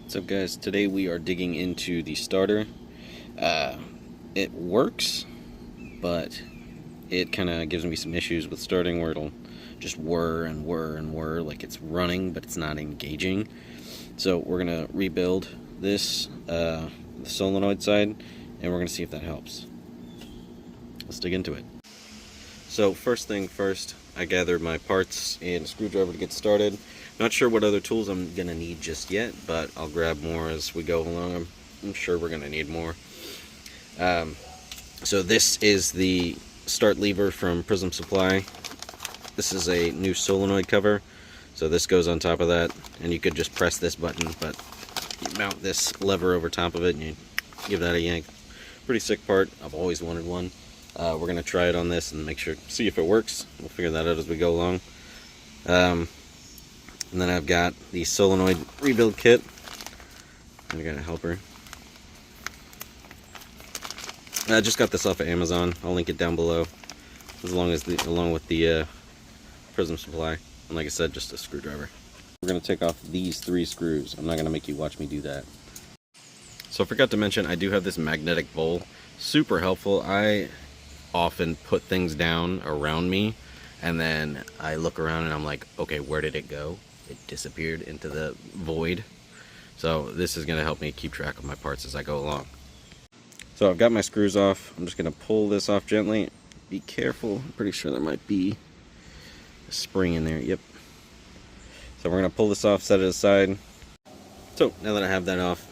So guys, today we are digging into the starter. It works, but it kind of gives me some issues with starting where it'll just whir and whir and whir like it's running, but it's not engaging. So we're going to rebuild this, the solenoid side, and we're going to see if that helps. Let's dig into it. So first thing first, I gathered my parts and a screwdriver to get started. Not sure what other tools I'm going to need just yet, but I'll grab more as we go along. I'm sure we're going to need more. So this is the start lever from Prism Supply. This is a new solenoid cover. So this goes on top of that, and you could just press this button, but you mount this lever over top of it and you give that a yank. Pretty sick part. I've always wanted one. We're going to try it on this and see if it works. We'll figure that out as we go along. And then I've got the solenoid rebuild kit. I got a helper. I just got this off of Amazon. I'll link it down below, along with the Prism Supply. And like I said, just a screwdriver. We're going to take off these 3 screws. I'm not going to make you watch me do that. So I forgot to mention, I do have this magnetic bowl. Super helpful. I often put things down around me, and then I look around and I'm like, okay, where did it go? It disappeared into the void. So this is going to help me keep track of my parts as I go along. So I've got my screws off. I'm just going to pull this off gently. Be careful. I'm pretty sure there might be a spring in there. Yep. So we're going to pull this off, set it aside. So now that I have that off,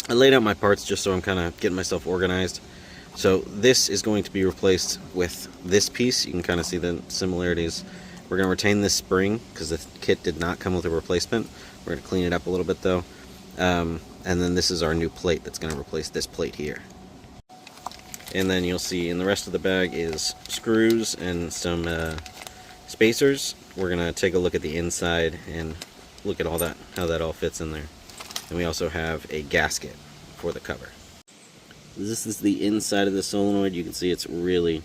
I laid out my parts just so I'm kind of getting myself organized. So this is going to be replaced with this piece. You can kind of see the similarities. We're going to retain this spring because the kit did not come with a replacement. We're going to clean it up a little bit though. And then this is our new plate that's going to replace this plate here. And then you'll see in the rest of the bag is screws and some spacers. We're going to take a look at the inside and look at all that, how that all fits in there. And we also have a gasket for the cover. This is the inside of the solenoid. You can see it's really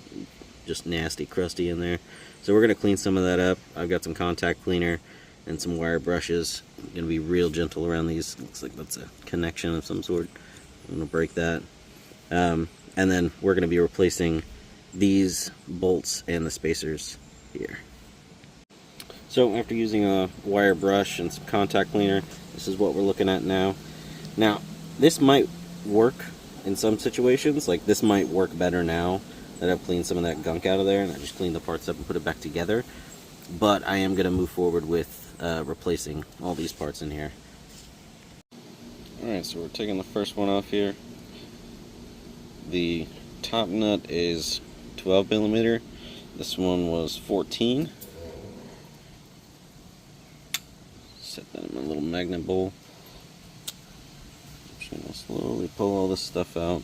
just nasty, crusty in there. So we're going to clean some of that up. I've got some contact cleaner and some wire brushes. I'm going to be real gentle around these. Looks like that's a connection of some sort. I'm going to break that. And then we're going to be replacing these bolts and the spacers here. So after using a wire brush and some contact cleaner, this is what we're looking at now. Now, this might work in some situations. Like this might work better now that I've cleaned some of that gunk out of there and I just cleaned the parts up and put it back together. But I am going to move forward with replacing all these parts in here. Alright, so we're taking the first one off here. The top nut is 12 millimeter. This one was 14. Set that in my little magnet bowl. I'm just going to slowly pull all this stuff out.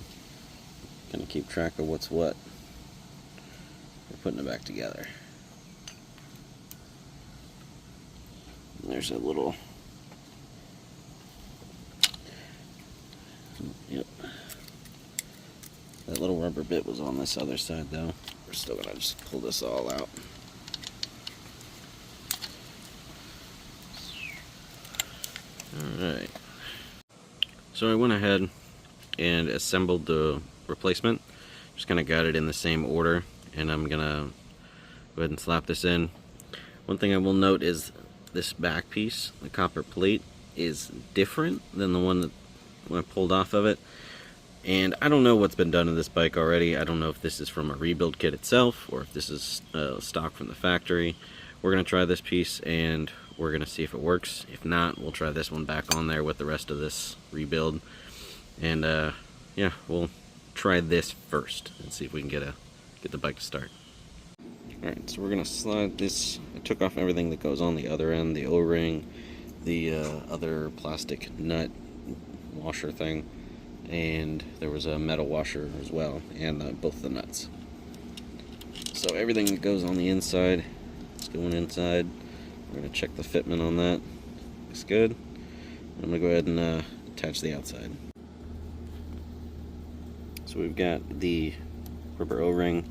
Gonna keep track of what's what. We're putting it back together. And there's a little. Yep. That little rubber bit was on this other side though. We're still gonna just pull this all out. Alright. So I went ahead and assembled the replacement. Just kind of got it in the same order, and I'm gonna go ahead and slap this in. One thing I will note is this back piece, the copper plate, is different than the one that when I pulled off of it. And I don't know what's been done to this bike already. I don't know if this is from a rebuild kit itself or if this is stock from the factory. We're gonna try this piece and we're gonna see if it works. If not, we'll try this one back on there with the rest of this rebuild. And yeah, we'll try this first and see if we can get the bike to start. Alright, so we're gonna slide this. I took off everything that goes on the other end, the O-ring, the other plastic nut washer thing, and there was a metal washer as well, and both the nuts. So everything that goes on the inside is going inside. We're gonna check the fitment on that. Looks good. I'm gonna go ahead and attach the outside. So we've got the rubber O-ring,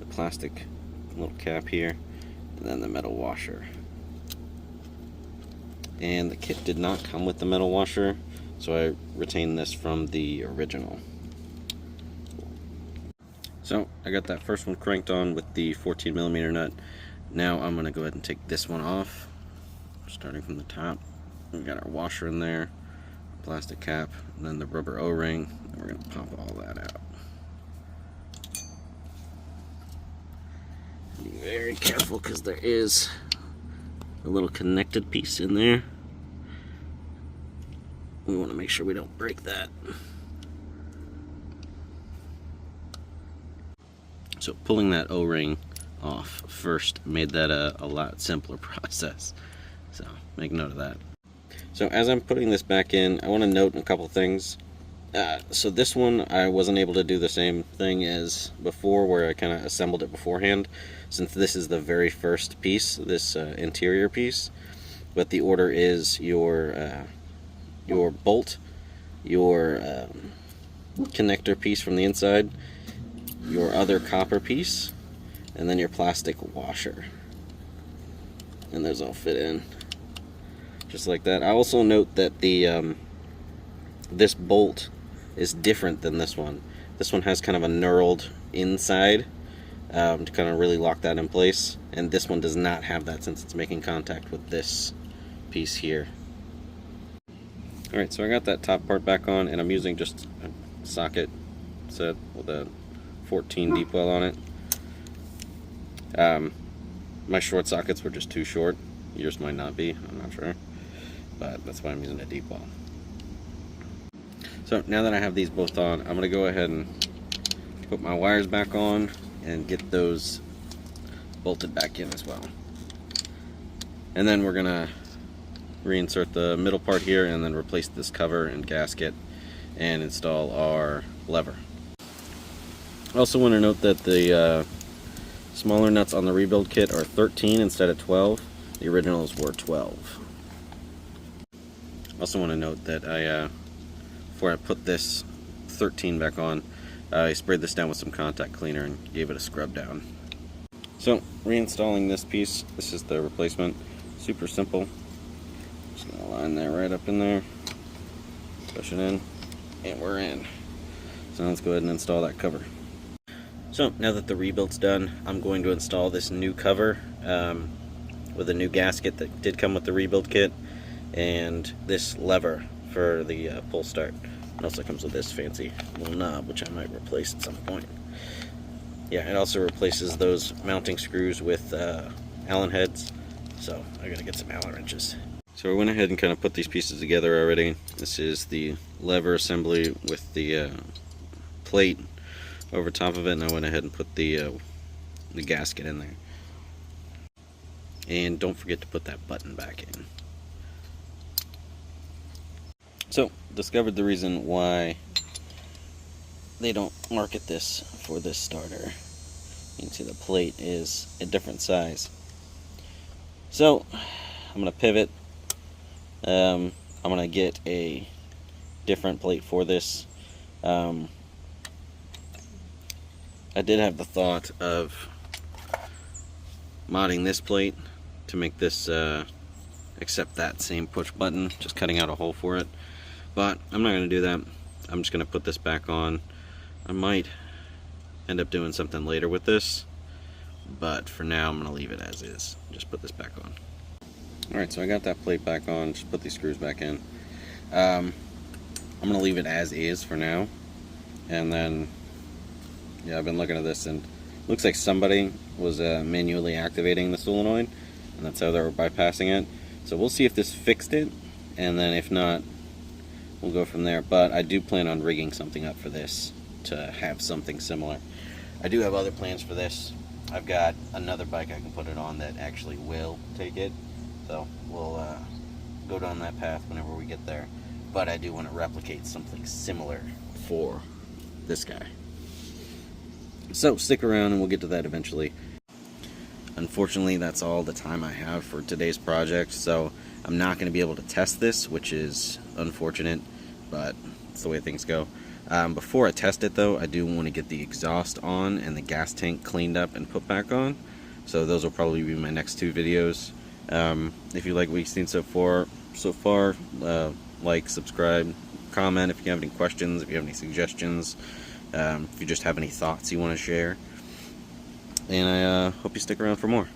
the plastic little cap here, and then the metal washer. And the kit did not come with the metal washer, So I retained this from the original. So I got that first one cranked on with the 14mm nut. Now I'm going to go ahead and take this one off, starting from the top. We got our washer in there, plastic cap, and then the rubber O-ring, and we're going to pop all that out. Be very careful because there is a little connected piece in there. We want to make sure we don't break that. So pulling that O-ring off first made that a lot simpler process. So make note of that. So as I'm putting this back in, I want to note a couple things. So this one, I wasn't able to do the same thing as before, where I kind of assembled it beforehand, since this is the very first piece, this interior piece. But the order is your bolt, your connector piece from the inside, your other copper piece, and then your plastic washer. And those all fit in just like that. I also note that the this bolt is different than this one. This one has kind of a knurled inside to kind of really lock that in place, and this one does not have that since it's making contact with this piece here. Alright, so I got that top part back on, and I'm using just a socket set with a 14 deep well on it. My short sockets were just too short. Yours might not be, I'm not sure, but that's why I'm using a deep well. So now that I have these both on, I'm going to go ahead and put my wires back on and get those bolted back in as well. And then we're going to reinsert the middle part here and then replace this cover and gasket and install our lever. I also want to note that the smaller nuts on the rebuild kit are 13 instead of 12. The originals were 12. I also want to note that before I put this 13 back on, I sprayed this down with some contact cleaner and gave it a scrub down. So, reinstalling this piece, this is the replacement. Super simple. Just going to line that right up in there, push it in, and we're in. So let's go ahead and install that cover. So now that the rebuild's done, I'm going to install this new cover with a new gasket that did come with the rebuild kit, and this lever for the pull start. It also comes with this fancy little knob, which I might replace at some point. Yeah, it also replaces those mounting screws with Allen heads, so I gotta get some Allen wrenches. So I went ahead and kind of put these pieces together already. This is the lever assembly with the plate over top of it, and I went ahead and put the gasket in there. And don't forget to put that button back in. So, discovered the reason why they don't market this for this starter. You can see the plate is a different size. So, I'm going to pivot. I'm going to get a different plate for this. I did have the thought of modding this plate to make this accept that same push button, just cutting out a hole for it. But I'm not going to do that. I'm just going to put this back on. I might end up doing something later with this, but for now I'm going to leave it as is. Just put this back on. Alright, so I got that plate back on, just put these screws back in. I'm going to leave it as is for now, and then yeah, I've been looking at this and it looks like somebody was manually activating the solenoid, and that's how they were bypassing it. So we'll see if this fixed it, and then if not, we'll go from there. But I do plan on rigging something up for this to have something similar. I do have other plans for this. I've got another bike I can put it on that actually will take it, so we'll go down that path whenever we get there. But I do want to replicate something similar for this guy. So stick around and we'll get to that eventually. Unfortunately, that's all the time I have for today's project, so I'm not going to be able to test this, which is unfortunate, but it's the way things go. Before I test it though, I do want to get the exhaust on and the gas tank cleaned up and put back on. So those will probably be my next two videos. If you like what you've seen so far, like, subscribe, comment if you have any questions, if you have any suggestions, if you just have any thoughts you want to share. And I hope you stick around for more.